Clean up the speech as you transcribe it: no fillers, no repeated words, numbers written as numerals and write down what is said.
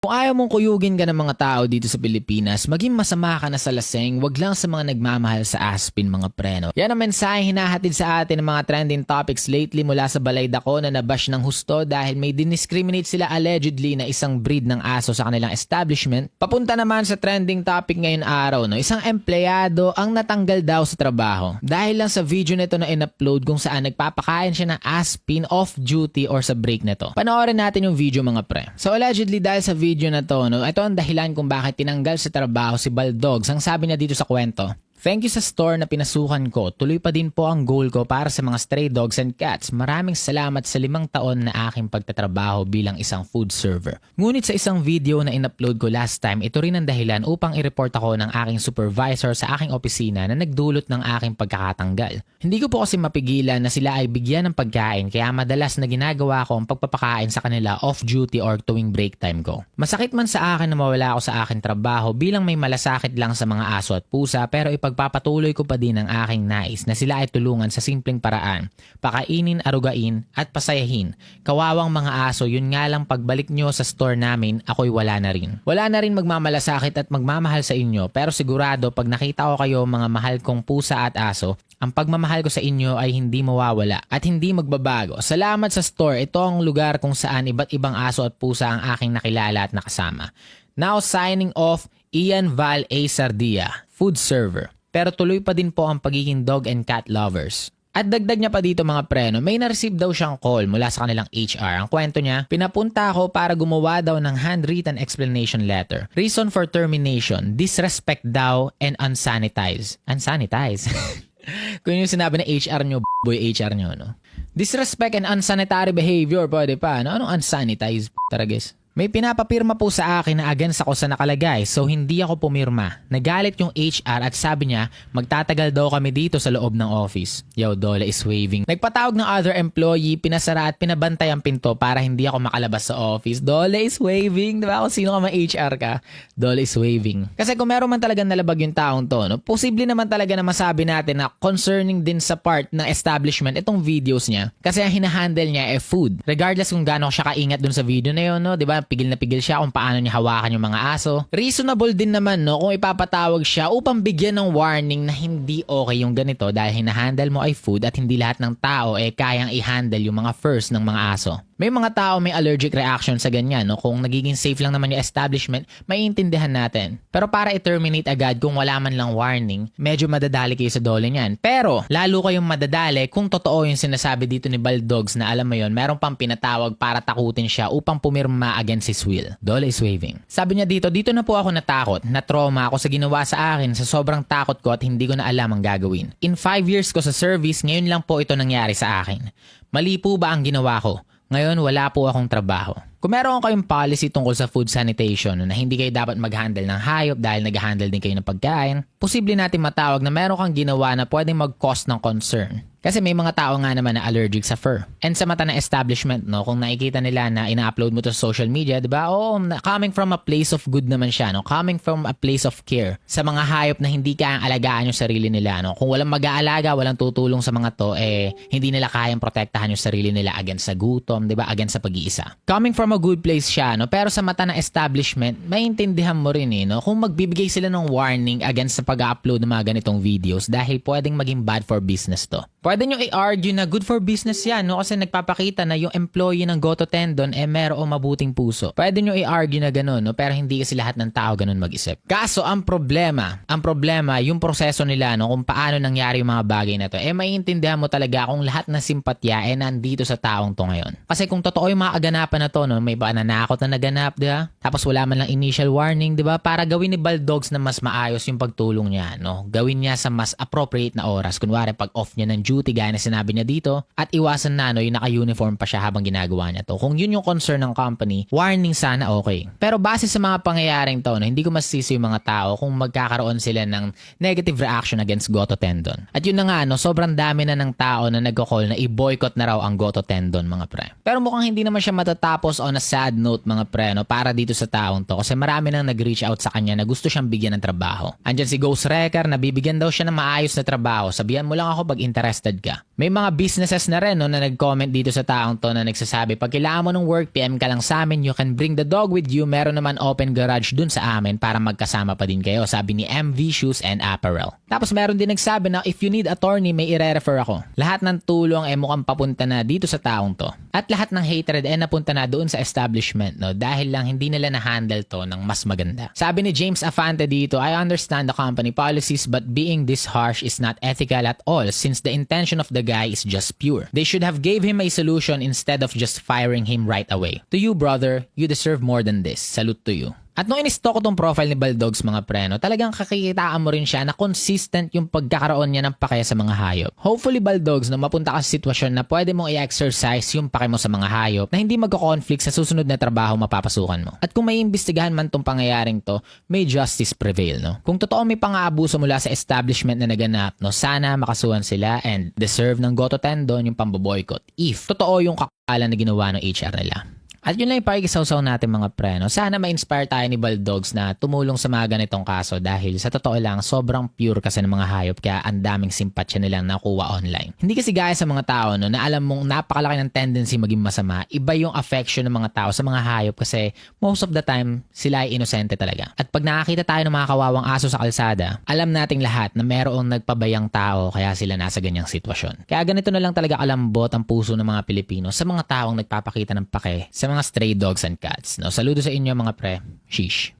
Kung ayaw mong kuyugin ka ng mga tao dito sa Pilipinas, maging masama ka na sa laseng, wag lang sa mga nagmamahal sa aspin mga preno. Yan ang mensahe hinahatid sa atin ng mga trending topics lately mula sa balay dako na nabash ng husto dahil may diniscriminate sila allegedly na isang breed ng aso sa kanilang establishment. Papunta naman sa trending topic ngayon araw, no? Isang empleyado ang natanggal daw sa trabaho dahil lang sa video nito na in-upload kung saan nagpapakain siya ng aspin off duty or sa break nito. Panoorin natin yung video mga pre. So allegedly dahil sa video na to, no, ito ang dahilan kung bakit tinanggal sa trabaho si Baldogs. Ang sabi niya dito sa kwento, "Thank you sa store na pinasukan ko. Tuloy pa din po ang goal ko para sa mga stray dogs and cats. Maraming salamat sa 5 taon na aking pagtatrabaho bilang isang food server." Ngunit sa isang video na in-upload ko last time, ito rin ang dahilan upang i-report ako ng aking supervisor sa aking opisina na nagdulot ng aking pagkakatanggal. Hindi ko po kasi mapigilan na sila ay bigyan ng pagkain kaya madalas na ginagawa ko ang pagpapakain sa kanila off-duty or tuwing break time ko. Masakit man sa akin na mawala ako sa aking trabaho bilang may malasakit lang sa mga aso at pusa pero ipagpapatuloy ko pa din ang aking nais na sila ay tulungan sa simpleng paraan. Pakainin, arugain at pasayahin. Kawawang mga aso, yun nga lang pagbalik nyo sa store namin, ako'y wala na rin. Wala na rin magmamalasakit at magmamahal sa inyo pero sigurado pag nakita ko kayo mga mahal kong pusa at aso, ang pagmamahal ko sa inyo ay hindi mawawala at hindi magbabago. Salamat sa store. Ito ang lugar kung saan iba't ibang aso at pusa ang aking nakilala at nakasama. Now signing off, Ian Val A. Sardia, food server. Pero tuloy pa din po ang pagiging dog and cat lovers. At dagdag niya pa dito mga preno, may na-receive daw siyang call mula sa kanilang HR. Ang kwento niya, pinapunta ako para gumawa daw ng handwritten explanation letter. Reason for termination, disrespect daw and unsanitized. Unsanitized? Kung yung sinabi ng HR nyo, boy HR nyo, no? Disrespect and unsanitary behavior, pwede pa, no? Anong unsanitized, taragis? May pinapapirma po sa akin na against ako sa nakalagay so hindi ako pumirma. Nagalit yung HR at sabi niya magtatagal daw kami dito sa loob ng office. Yo, Dole is waving. Nagpatawag ng other employee, pinasara at pinabantay ang pinto para hindi ako makalabas sa office. Dole is waving. Diba kung sino ka man HR ka? Dole is waving. Kasi kung meron man talagang nalabag yung taong to, no, posible naman talaga na masabi natin na concerning din sa part ng establishment itong videos niya. Kasi ang hinahandle niya ay food. Regardless kung gaano siya kaingat dun sa video na yun, no, diba? Pigil na pigil siya kung paano niya hawakan yung mga aso. Reasonable din naman no kung ipapatawag siya upang bigyan ng warning na hindi okay yung ganito dahil hinahandle mo ay food at hindi lahat ng tao kayang i-handle yung mga furs ng mga aso. May mga tao may allergic reaction sa ganyan, no? Kung nagiging safe lang naman yung establishment, maiintindihan natin. Pero para i-terminate agad kung wala man lang warning, medyo madadali kayo sa dole niyan. Pero lalo kayong madadali kung totoo yung sinasabi dito ni Baldogs na alam mo yon, meron pang pinatawag para takutin siya upang pumirma against his will. Dole is waving. Sabi niya dito na po ako natakot, na-trauma ako sa ginawa sa akin sa sobrang takot ko at hindi ko na alam ang gagawin. In 5 years ko sa service, ngayon lang po ito nangyari sa akin. Mali po ba ang ginawa ko? Ngayon, wala po akong trabaho. Kung meron kayong policy tungkol sa food sanitation na hindi kayo dapat mag-handle ng hayop dahil nag-handle din kayo ng pagkain, posible natin matawag na meron kang ginawa na pwedeng mag-cause ng concern. Kasi may mga tao nga naman na allergic sa fur. And sa mata ng establishment, no, kung nakikita nila na ina-upload mo to sa social media, 'di ba? Oh, coming from a place of good naman siya, no? Coming from a place of care sa mga hayop na hindi kayang alagaan yung sarili nila, no? Kung walang mag-aalaga, walang tutulong sa mga to, hindi nila kayang protektahan yung sarili nila against sa gutom, 'di ba? Against sa pag-iisa. Coming from a good place siya, no? Pero sa mata ng establishment, maintindihan mo rin no? Kung magbibigay sila ng warning against sa pag-upload ng mga ganitong videos dahil pwedeng maging bad for business to. Pwede nyo i-argue na good for business yan, no? Kasi nagpapakita na yung employee ng Goto Tendon merong mabuting puso. Pwede nyo i-argue na ganun, no? Pero hindi kasi lahat ng tao ganun mag-isip. Kaso, ang problema, yung proseso nila, no? Kung paano nangyari yung mga bagay na to, maiintindihan mo talaga kung lahat ng simpatya nandito sa taong to ngayon. Kasi kung totoo yung mga aganapan na to, no? May ba nanakot na naganap, di ba? Tapos wala man lang initial warning, di ba? Para gawin ni Baldogs na mas maayos yung pagtulong niya, no? Gawin niya sa mas appropriate na oras. Kunwari, pag off niya ng duty, gaya na sinabi niya dito, at iwasan na yung naka-uniform pa siya habang ginagawa niya to. Kung yun yung concern ng company, warning sana okay. Pero base sa mga pangyayaring to, no, hindi ko masisi yung mga tao kung magkakaroon sila ng negative reaction against Goto Tendon. At yun na nga, no, sobrang dami na ng tao na nagko-call na i-boycott na raw ang Goto Tendon, mga pre. Pero mukhang hindi naman siya matatapos on a sad note, mga pre, no, para dito sa taong to. Kasi marami nang nag-reach out sa kanya na gusto siyang bigyan ng trabaho. Andyan si Ghost Wrecker na bibigyan daw siya ng maayos na trabaho. Sabihan mo lang ako pag interested katulad ka. May mga businesses na rin no, na nag-comment dito sa taong to na nagsasabi, pag kailangan mo ng work, PM ka lang sa amin, you can bring the dog with you. Meron naman open garage dun sa amin para magkasama pa din kayo, sabi ni MV Shoes and Apparel. Tapos meron din nagsabi na if you need attorney, may i-refer ako. Lahat ng tulong mukhang papunta na dito sa taong to. At lahat ng hatred napunta na doon sa establishment no, dahil lang hindi nila na-handle to ng mas maganda. Sabi ni James Afante dito, I understand the company policies but being this harsh is not ethical at all since the intention of the guy is just pure. They should have gave him a solution instead of just firing him right away. To you, brother, you deserve more than this. Salute to you. At nung in-stalk ko tong profile ni Baldogs mga preno, talagang kakikitaan mo rin siya na consistent yung pagkakaroon niya ng pake sa mga hayop. Hopefully Baldogs, na mapunta ka sa sitwasyon na pwede mong i-exercise yung pake mo sa mga hayop na hindi magko-conflict sa susunod na trabaho mapapasukan mo. At kung may imbestigahan man tong pangyayaring to, may justice prevail, no? Kung totoo may pang-aabuso mula sa establishment na naganap, no, sana makasuhan sila and deserve ng goto tendon yung pamboboycott if totoo yung kakalan na ginawa ng HR nila. At yun lang yung pakikisaw-saw natin mga preno. Sana ma-inspire tayo ni Baldogs na tumulong sa mga ganitong kaso dahil sa totoo lang, sobrang pure kasi ng mga hayop kaya ang daming simpatsya nilang nakuha online. Hindi kasi gaya sa mga tao no, na alam mong napakalaki ng tendency maging masama, iba yung affection ng mga tao sa mga hayop kasi most of the time, sila ay inosente talaga. At pag nakakita tayo ng mga kawawang aso sa kalsada, alam nating lahat na merong nagpabayang tao kaya sila nasa ganyang sitwasyon. Kaya ganito na lang talaga kalambot ang puso ng mga Pilipino sa mga taong nagpapakita ng pake sa mga stray dogs and cats. No, saludo sa inyo mga pre. Sheesh.